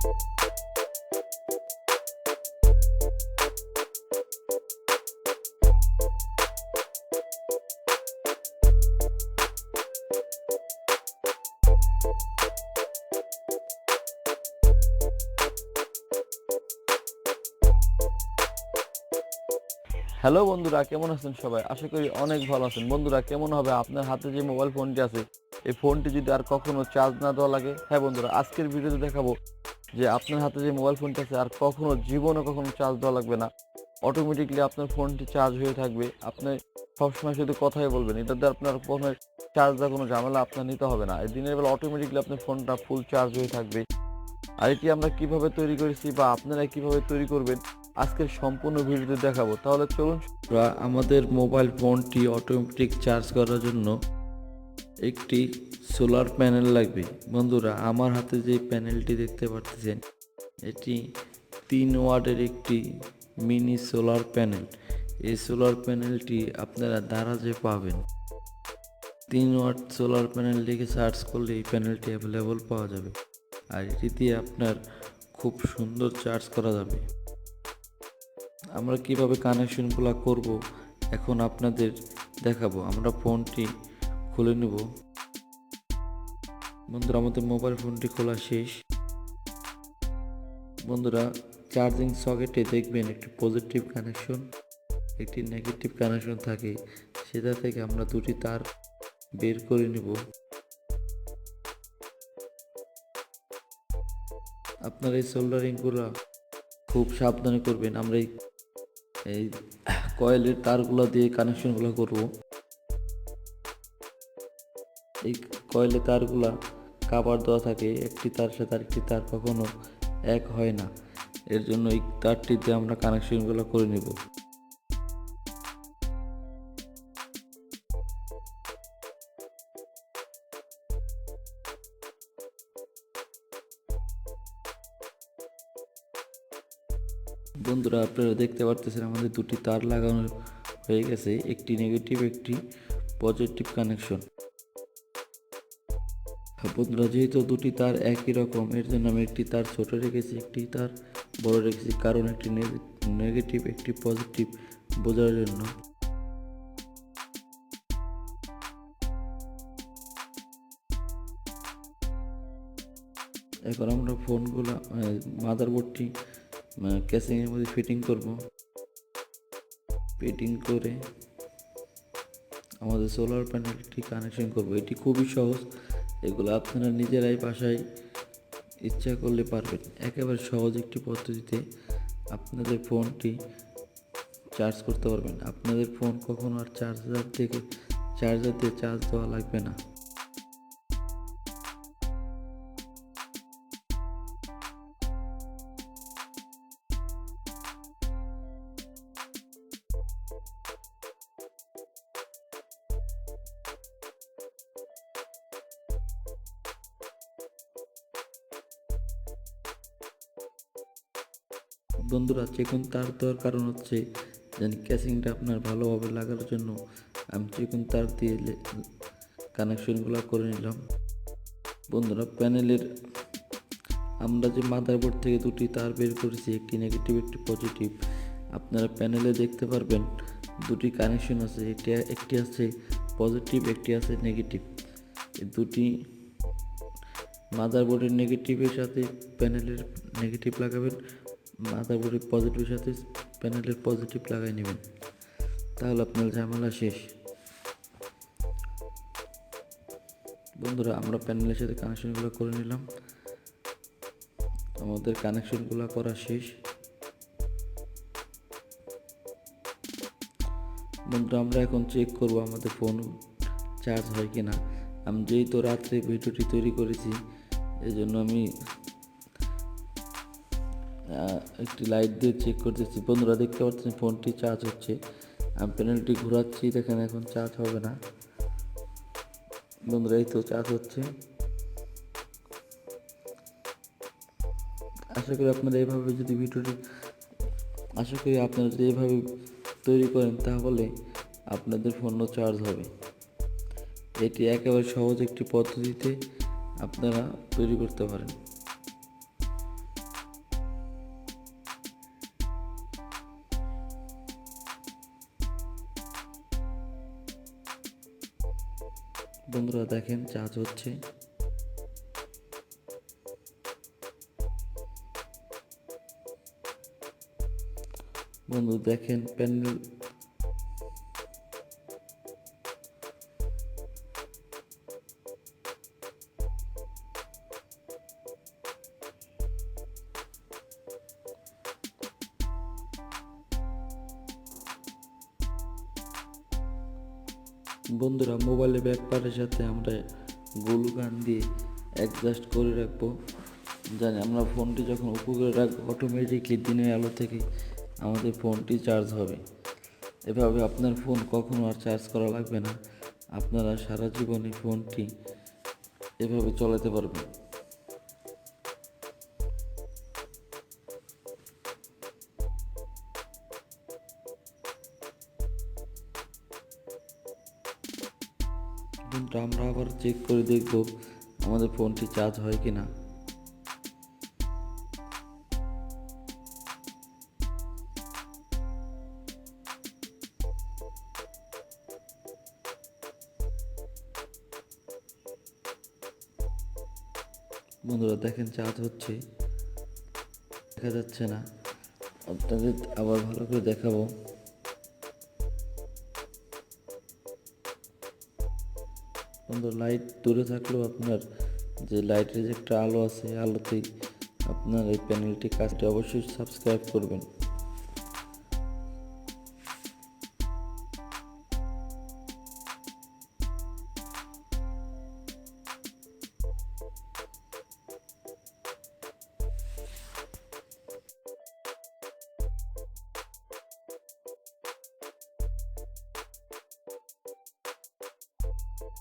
Hello বন্ধুরা, কেমন আছেন সবাই? আশা করি অনেক ভালো আছেন। বন্ধুরা, কেমন হবে আপনার হাতে যে মোবাইল ফোনটি আছে, এই ফোনটি যদি আর কখনো চার্জ না দেওয়া লাগে? হ্যাঁ বন্ধুরা, আজকের ভিডিওতে দেখাবো যে আপনার হাতে যে মোবাইল ফোনটি আছে আর কখনো চার্জ দেওয়া লাগবে না। অটোমেটিকলি আপনার ফোনটি চার্জ হয়ে থাকবে। আপনি সবসময় শুধু কথাই বলবেন, এটাতে আপনার ফোনের চার্জ দেওয়ার কোনো ঝামেলা আপনার নিতে হবে না। এই দিনের বেলা অটোমেটিকলি আপনার ফোনটা ফুল চার্জ হয়ে থাকবে। আর এটি আমরা কিভাবে তৈরি করেছি বা আপনারা কিভাবে তৈরি করবেন, আজকের সম্পূর্ণ ভিডিওতে দেখাবো। তাহলে চলুন। আমাদের মোবাইল ফোনটি অটোমেটিক চার্জ করার জন্য একটি সোলার প্যানেল লাগবে। বন্ধুরা, আমার হাতে যে প্যানেলটি দেখতে পাচ্ছেন, এটি 3 ওয়াটের একটি মিনি সোলার প্যানেল। এই সোলার প্যানেলটি আপনারা দারাজে পাবেন। 3 ওয়াট সোলার প্যানেল লিখে সার্চ করলে এই প্যানেলটি অ্যাভেলেবল পাওয়া যাবে। আর এটি দিয়ে আপনার খুব সুন্দর চার্জ করা যাবে। আমরা কিভাবে কানেকশনগুলো করব এখন আপনাদের দেখাবো। আমরা ফোনটি খুলে নেব। বন্ধুরা, আমাদের মোবাইল ফোনটি খোলা শেষ। বন্ধুরা, চার্জিং সকেটে দেখবেন একটি পজিটিভ কানেকশন, একটি নেগেটিভ কানেকশন থাকে। সেটা থেকে আমরা দুটি তার বের করে নেব। আপনারা এই সোল্ডারিংগুলো খুব সাবধানে করবেন। আমরা এই কয়েলের তারগুলো দিয়ে কানেকশনগুলো করব। এই কয়েলের তারগুলা কাভার দেওয়া থাকে, একটি তার সাথে আরেকটি তার কখনো এক হয় না। এর জন্য এই তারটিতে আমরা কানেকশনগুলো করে নেব। বন্ধুরা, আপনারা দেখতে পারতেছেন আমাদের দুটি তার লাগানো হয়ে গেছে, একটি নেগেটিভ একটি পজিটিভ কানেকশন। বন্ধুরা, যেহেতু দুটি তার একই রকম, এর জন্য আমি একটি তার ছোট রেখেছি, একটি তার বড় রেখেছি, কারণ একটি নেগেটিভ একটি পজিটিভ বোঝার জন্য। এখন আমরা ফোনগুলো মাদারবোর্ডটি ক্যাসিংয়ের মধ্যে ফিটিং করব। ফিটিং করে আমাদের সোলার প্যানেলটি কানেকশন করব। এটি খুবই সহজ। এগুলো আপনারা নিজেরাই বাসায় ইচ্ছা করলে পারবেন। একেবারে সহজ একটি পদ্ধতিতে আপনাদের ফোনটি চার্জ করতে পারবেন। আপনাদের ফোন কখনো আর চার্জার দিয়ে চার্জ দেওয়া লাগবে না। বন্ধুরা, চিকন তার দেওয়ার কারণ হচ্ছে যেন ক্যাসিংটা আপনার ভালোভাবে লাগার জন্য আমি চিকন তার দিয়ে কানেকশনগুলো করে নিলাম। বন্ধুরা, প্যানেলের আমরা যে মাদারবোর্ড থেকে দুটি তার বের করেছি, একটি নেগেটিভ একটি পজিটিভ, আপনারা প্যানেলে দেখতে পারবেন দুটি কানেকশন আছে। একটি আছে পজিটিভ, একটি আছে নেগেটিভ। এই দুটি মাদারবোর্ডের নেগেটিভের সাথে প্যানেলের নেগেটিভ লাগাবেন, মাদারবোর্ডের পজিটিভের সাথে প্যানেলের পজিটিভ লাগাই নেবেন, তাহলে আপনার ঝামেলা শেষ। বন্ধুরা, আমরা প্যানেলের সাথে কানেকশনগুলো করে নিলাম। আমাদের কানেকশনগুলো করা শেষ। বন্ধুরা, আমরা এখন চেক করব আমাদের ফোন চার্জ হয় কিনা। আমি যেহেতু রাত্রে ভিডিওটি তৈরি করেছি, এই জন্য আমি একটি লাইট দিয়ে চেক করতেছি। বন্ধুরা, দেখতে পাচ্ছেন ফোনটি চার্জ হচ্ছে। আমি প্যানেলটি ঘোরাচ্ছি, দেখেন এখন চার্জ হবে না। বন্ধুরা, এই তো চার্জ হচ্ছে। আশা করি আপনারা এইভাবে তৈরি করেন, তাহলে আপনাদের ফোনও চার্জ হবে। এটি একেবারে সহজ একটি পদ্ধতিতে আপনারা তৈরি করতে পারেন। বন্ধুরা দেখেন চার্জ হচ্ছে। বন্ধু দেখেন প্যানেল বন্ধুরা মোবাইলের ব্যাকপার্টের সাথে আমরা গ্লু গান দিয়ে অ্যাডজাস্ট করে রাখবো, জানি আমরা ফোনটি যখন উপরে রাখবো অটোমেটিকলি দিনের আলো থেকে আমাদের ফোনটি চার্জ হবে। এভাবে আপনার ফোন কখনো আর চার্জ করা লাগবে না, আপনারা সারা জীবনে ফোনটি এভাবে চালাতে পারবেন। কিন্তু আমরা আবার চেক করে দেখব আমাদের ফোনটি চার্জ হয় কি না। বন্ধুরা দেখেন চার্জ হচ্ছে, দেখা যাচ্ছে না, আপনাদের আবার ভালো করে দেখাবো। বন্ধুরা লাইট দূরে থাকলেও আপনার যে লাইটের যে একটা আলো আছে, আলোতেই আপনার এই প্যানেলটি কাজটি অবশ্যই সাবস্ক্রাইব করবেন।